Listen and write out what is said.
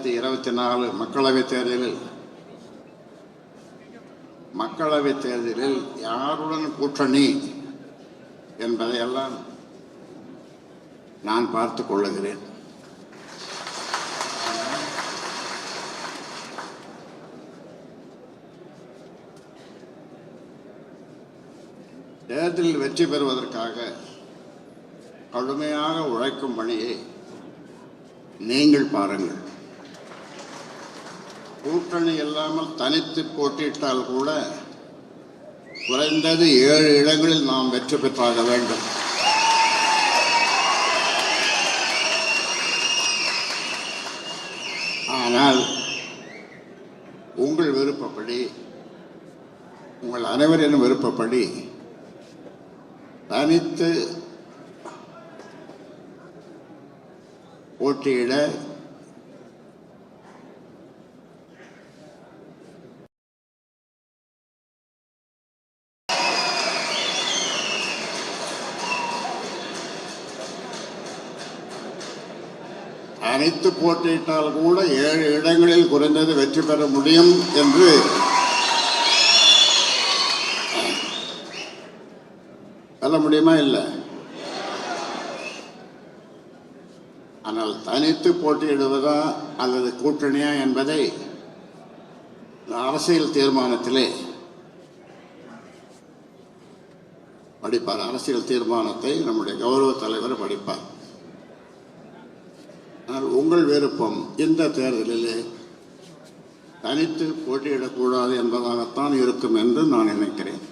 2024 மக்களவைத் தேர்தலில் யாருடன் கூட்டணி என்பதையெல்லாம் நான் பார்த்துக் கொள்ளுகிறேன். தேர்தலில் வெற்றி பெறுவதற்காக கடுமையாக உழைக்கும் பணியை நீங்கள் பாருங்கள். கூட்டணி இல்லாமல் தனித்து போட்டியிட்டால் கூட குறைந்தது 7 இடங்களில் நாம் வெற்றி பெற்றாக வேண்டும். ஆனால் உங்கள் விருப்பப்படி, உங்கள் அனைவரின் விருப்பப்படி தனித்து போட்டியிட அனைத்து போட்டியிட்டால் கூட 7 இடங்களில் குறைந்தது வெற்றி பெற முடியும் என்று சொல்ல முடியுமா? இல்லை. ஆனால் தனித்து போட்டியிடுவதா அல்லது கூட்டணியா என்பதை அரசியல் தீர்மானத்திலே படிப்பார். அரசியல் தீர்மானத்தை நம்முடைய கௌரவ தலைவர் படிப்பார். ஆனால் உங்கள் விருப்பம் இந்த தேர்தலிலே தனித்து போட்டியிடக்கூடாது என்பதாகத்தான் இருக்கும் என்று நான் நினைக்கிறேன்.